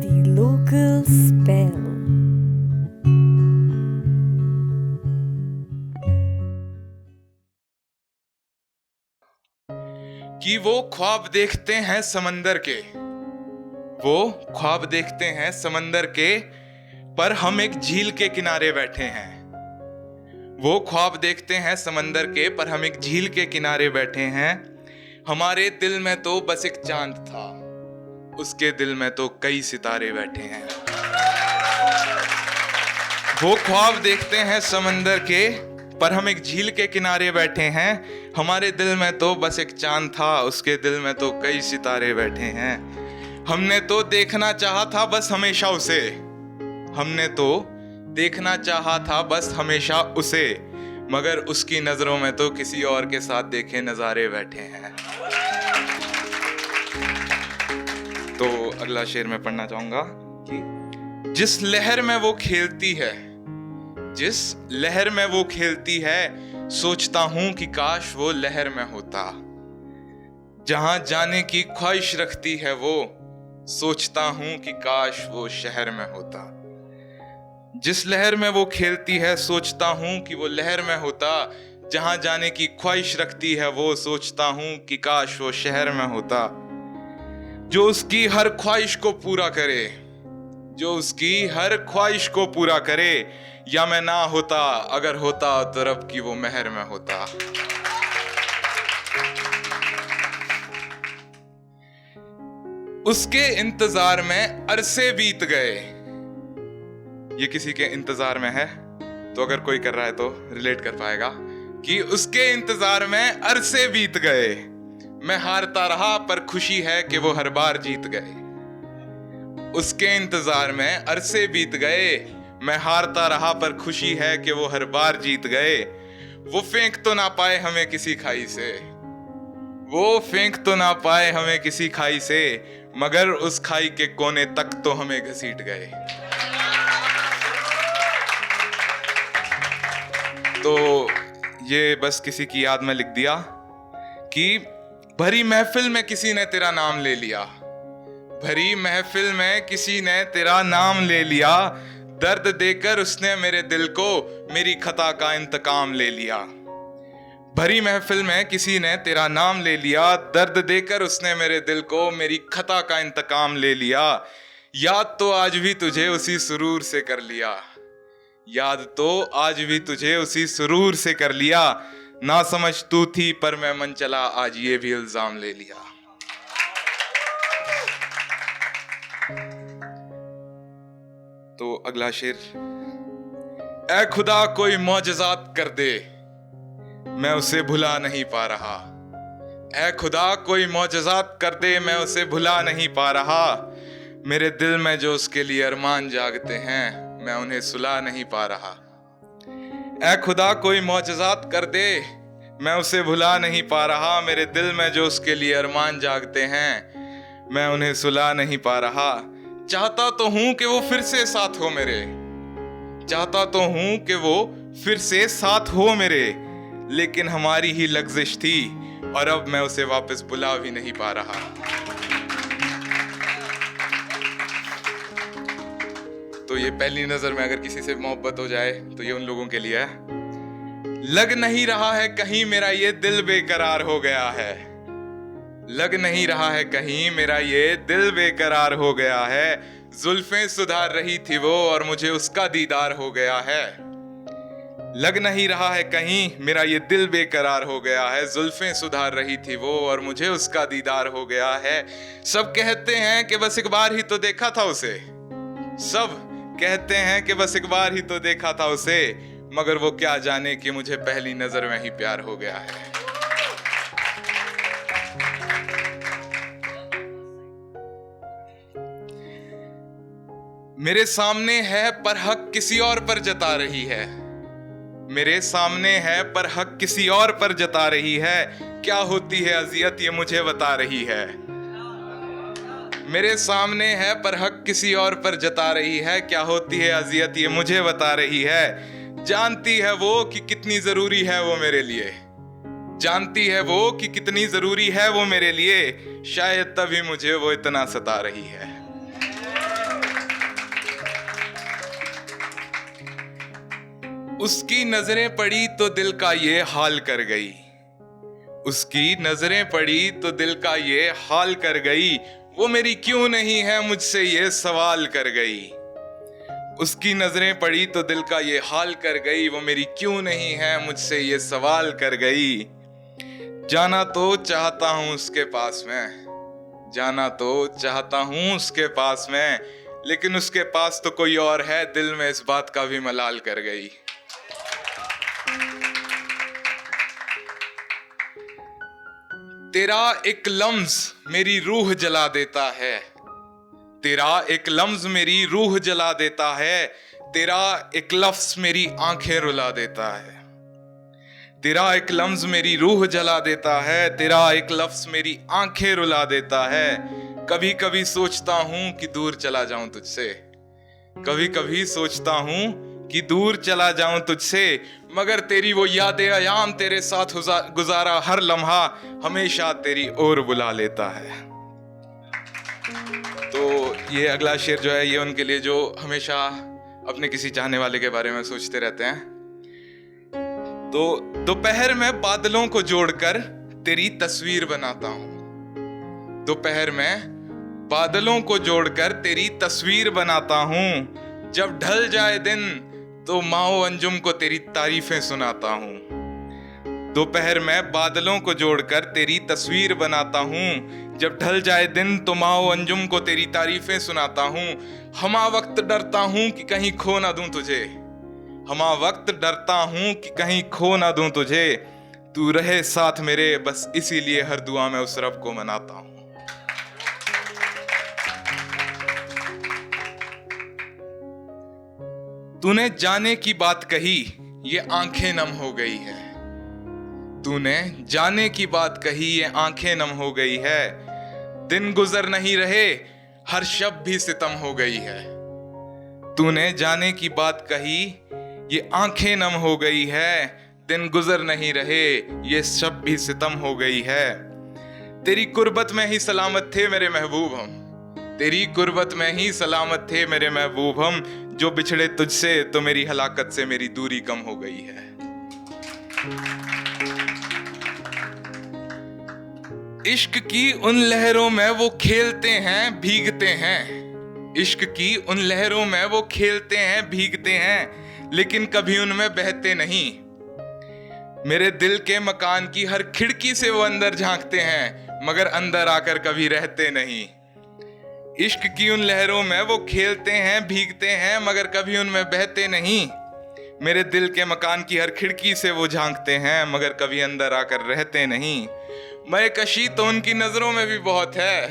The local spell. कि वो ख्वाब देखते हैं समंदर के, वो ख्वाब देखते हैं समंदर के, पर हम एक झील के किनारे बैठे हैं। वो ख्वाब देखते हैं समंदर के, पर हम एक झील के किनारे बैठे हैं। हमारे दिल में तो बस एक चांद था, उसके दिल में तो कई सितारे बैठे हैं। वो ख्वाब देखते हैं समंदर के, पर हम एक झील के किनारे बैठे हैं। हमारे दिल में तो बस एक चांद था, उसके दिल में तो कई सितारे बैठे हैं। हमने तो देखना चाहा था बस हमेशा उसे, हमने तो देखना चाहा था बस हमेशा उसे, मगर उसकी नजरों में तो किसी और के साथ देखे नजारे बैठे हैं। तो अगला शेर मैं पढ़ना चाहूंगा कि जिस लहर में वो खेलती है, जिस लहर में वो खेलती है, सोचता हूं कि काश वो लहर में होता। जहां जाने की ख्वाहिश रखती है वो, सोचता हूं कि काश वो शहर में होता। जिस लहर में वो खेलती है, सोचता हूं कि वो लहर में होता। जहां जाने की ख्वाहिश रखती है वो, सोचता हूं कि काश वो शहर में होता। जो उसकी हर ख्वाहिश को पूरा करे, जो उसकी हर ख्वाहिश को पूरा करे, या मैं ना होता, अगर होता तो रब की वो महर में होता। उसके इंतजार में अरसे बीत गए, ये किसी के इंतजार में है तो अगर कोई कर रहा है तो रिलेट कर पाएगा कि उसके इंतजार में अरसे बीत गए। मैं हारता रहा पर खुशी है कि वो हर बार जीत गए। उसके इंतजार में अरसे बीत गए, मैं हारता रहा पर खुशी है कि वो हर बार जीत गए। वो फेंक तो ना पाए हमें किसी खाई से, वो फेंक तो ना पाए हमें किसी खाई से, मगर उस खाई के कोने तक तो हमें घसीट गए। तो ये बस किसी की याद में लिख दिया कि भरी महफिल में किसी ने तेरा नाम ले लिया, भरी महफिल में किसी ने तेरा नाम ले लिया। दर्द देकर उसने मेरे दिल को मेरी खता का इंतकाम ले लिया। भरी महफिल में किसी ने तेरा नाम ले लिया, दर्द देकर उसने मेरे दिल को मेरी खता का इंतकाम ले लिया। याद तो आज भी तुझे उसी सुरूर से कर लिया, याद तो आज भी तुझे उसी सुरूर से कर लिया। ना समझ तू थी पर मैं मन चला, आज ये भी इल्जाम ले लिया। तो अगला शेर, ऐ खुदा कोई मौजज़ात कर दे, मैं उसे भुला नहीं पा रहा। ऐ खुदा कोई मौजज़ात कर दे, मैं उसे भुला नहीं पा रहा। मेरे दिल में जो उसके लिए अरमान जागते हैं, मैं उन्हें सुला नहीं पा रहा। ऐ खुदा कोई मौजज़ात कर दे, मैं उसे भुला नहीं पा रहा। मेरे दिल में जो उसके लिए अरमान जागते हैं, मैं उन्हें सुला नहीं पा रहा। चाहता तो हूं कि वो फिर से साथ हो मेरे, चाहता तो हूं कि वो फिर से साथ हो मेरे, लेकिन हमारी ही लग़्ज़िश थी और अब मैं उसे वापस बुला भी नहीं पा रहा। तो ये पहली नजर में अगर किसी से मोहब्बत हो जाए तो ये उन लोगों के लिए है। लग नहीं रहा है कहीं मेरा ये दिल बेकरार हो गया है, लग नहीं रहा है कहीं मेरा ये दिल बेकरार हो गया है। जुल्फें सुधार रही थी वो और मुझे उसका दीदार हो गया है। लग नहीं रहा है कहीं मेरा ये दिल बेकरार हो गया है। जुल्फें सुधार रही थी वो और मुझे उसका दीदार हो गया है। सब कहते हैं कि बस एक बार ही तो देखा था उसे, सब कहते हैं कि बस एक बार ही तो देखा था उसे, मगर वो क्या जाने कि मुझे पहली नजर में ही प्यार हो गया है। मेरे सामने है पर हक किसी और पर जता रही है, मेरे सामने है पर हक किसी और पर जता रही है। क्या होती है अजियत ये मुझे बता रही है। मेरे सामने है पर हक किसी और पर जता रही है। क्या होती है अजियत ये मुझे बता रही है। जानती है वो कि कितनी जरूरी है वो मेरे लिए, जानती है वो कि कितनी जरूरी है वो मेरे लिए, शायद तभी मुझे वो इतना सता रही है। उसकी नजरें पड़ी तो दिल का ये हाल कर गई, उसकी नजरें पड़ी तो दिल का ये हाल कर गई, वो मेरी क्यों नहीं है मुझसे ये सवाल कर गई। उसकी नजरें पड़ी तो दिल का ये हाल कर गई, वो मेरी क्यों नहीं है मुझसे ये सवाल कर गई। जाना तो चाहता हूं उसके पास में, जाना तो चाहता हूं उसके पास में, लेकिन उसके पास तो कोई और है, दिल में इस बात का भी मलाल कर गई। तेरा एक लम्ज मेरी रूह जला देता है, तेरा एक लम्ज मेरी रूह जला देता है, तेरा एक लफ्ज मेरी आंखें रुला देता है। तेरा एक लफ्ज मेरी रूह जला देता है, तेरा एक लफ्ज मेरी आंखें रुला देता है। कभी कभी सोचता हूं कि दूर चला जाऊं तुझसे, कभी कभी सोचता हूं कि दूर चला जाऊं तुझसे, मगर तेरी वो यादें अयाम, तेरे साथ गुजारा हर लम्हा हमेशा तेरी ओर बुला लेता है। तो ये अगला शेर जो है ये उनके लिए जो हमेशा अपने किसी चाहने वाले के बारे में सोचते रहते हैं। तो दोपहर में बादलों को जोड़कर तेरी तस्वीर बनाता हूं, दोपहर में बादलों को जोड़कर तेरी तस्वीर बनाता हूं। जब ढल जाए दिन तो माओ अंजुम को तेरी तारीफें सुनाता हूं। दोपहर में बादलों को जोड़कर तेरी तस्वीर बनाता हूं, जब ढल जाए दिन तो माओ अंजुम को तेरी तारीफें सुनाता हूं। हमा वक्त डरता हूं कि कहीं खो ना दूं तुझे, हमा वक्त डरता हूं कि कहीं खो ना दूं तुझे। तू रहे साथ मेरे, बस इसीलिए हर दुआ में उस रब को मनाता हूं। तूने जाने की बात कही, ये आंखें नम हो गई है, तूने जाने की बात कही, ये आंखें नम हो गई है। दिन गुजर नहीं रहे, हर शब भी सितम हो गई है। तूने जाने की बात कही, ये आंखें नम हो गई है। दिन गुजर नहीं रहे, ये शब भी सितम हो गई है। तेरी कुर्बत में ही सलामत थे मेरे महबूब हम, तेरी कुर्बत में ही सलामत थे मेरे महबूब हम। जो बिछड़े तुझसे तो मेरी हलाकत से मेरी दूरी कम हो गई है। इश्क की उन लहरों में वो खेलते हैं भीगते हैं, इश्क की उन लहरों में वो खेलते हैं भीगते हैं, लेकिन कभी उनमें बहते नहीं। मेरे दिल के मकान की हर खिड़की से वो अंदर झांकते हैं, मगर अंदर आकर कभी रहते नहीं। इश्क की उन लहरों में वो खेलते हैं भीगते हैं, मगर कभी उनमें बहते नहीं। मेरे दिल के मकान की हर खिड़की से वो झांकते हैं, मगर कभी अंदर आकर रहते नहीं। मैं कशी तो उनकी नजरों में भी बहुत है,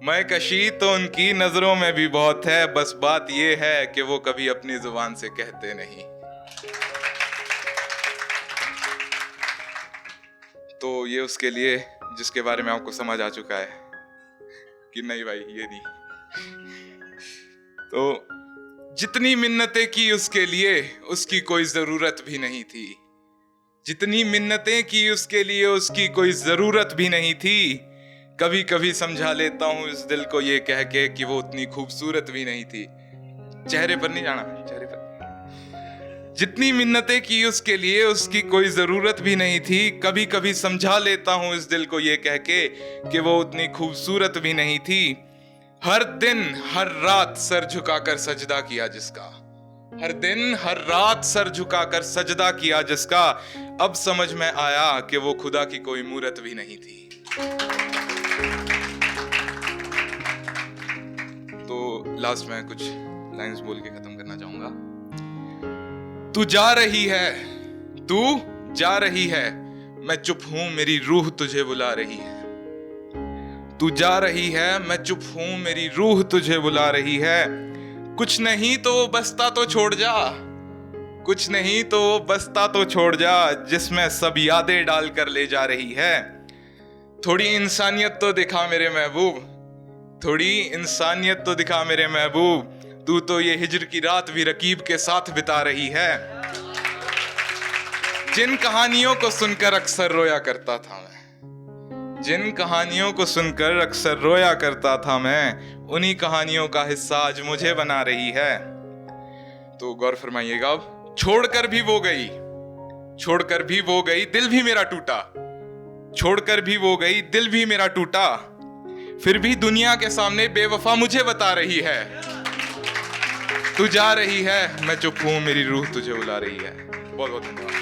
मैं कशी तो उनकी नजरों में भी बहुत है, बस बात ये है कि वो कभी अपनी जुबान से कहते नहीं। तो ये उसके लिए जिसके बारे में आपको समझ आ चुका है कि नहीं भाई ये नहीं। तो जितनी मिन्नतें की उसके लिए उसकी कोई जरूरत भी नहीं थी, जितनी मिन्नतें की उसके लिए उसकी कोई जरूरत भी नहीं थी। कभी कभी समझा लेता हूं इस दिल को ये कह के कि वो उतनी खूबसूरत भी नहीं थी। चेहरे पर नहीं जाना, चेहरे पर। जितनी मिन्नतें की उसके लिए उसकी कोई जरूरत भी नहीं थी। कभी कभी समझा लेता हूं इस दिल को ये कह के कि वो उतनी खूबसूरत भी नहीं थी। हर दिन हर रात सर झुकाकर सजदा किया जिसका, हर दिन हर रात सर झुकाकर सजदा किया जिसका, अब समझ में आया कि वो खुदा की कोई मूरत भी नहीं थी। तो लास्ट में कुछ लाइंस बोल के खत्म करना चाहूंगा। तू जा रही है, तू जा रही है, मैं चुप हूं मेरी रूह तुझे बुला रही है। तू जा रही है, मैं चुप हूं मेरी रूह तुझे बुला रही है। कुछ नहीं तो बस्ता तो छोड़ जा, कुछ नहीं तो बस्ता तो छोड़ जा, जिसमें सब यादें डाल कर ले जा रही है। थोड़ी इंसानियत तो दिखा मेरे महबूब, थोड़ी इंसानियत तो दिखा मेरे महबूब, तू तो ये हिज्र की रात भी रकीब के साथ बिता रही है। जिन कहानियों को सुनकर अक्सर रोया करता था मैं, जिन कहानियों को सुनकर अक्सर रोया करता था मैं, उन्हीं कहानियों का हिस्सा आज मुझे बना रही है। तो गौर फरमाइएगा, अब छोड़कर भी वो गई, छोड़कर भी वो गई, दिल भी मेरा टूटा, छोड़कर भी वो गई, दिल भी मेरा टूटा, फिर भी दुनिया के सामने बेवफा मुझे बता रही है। तू जा रही है, मैं चुप हूं, मेरी रूह तुझे बुला रही है। बहुत बहुत धन्यवाद।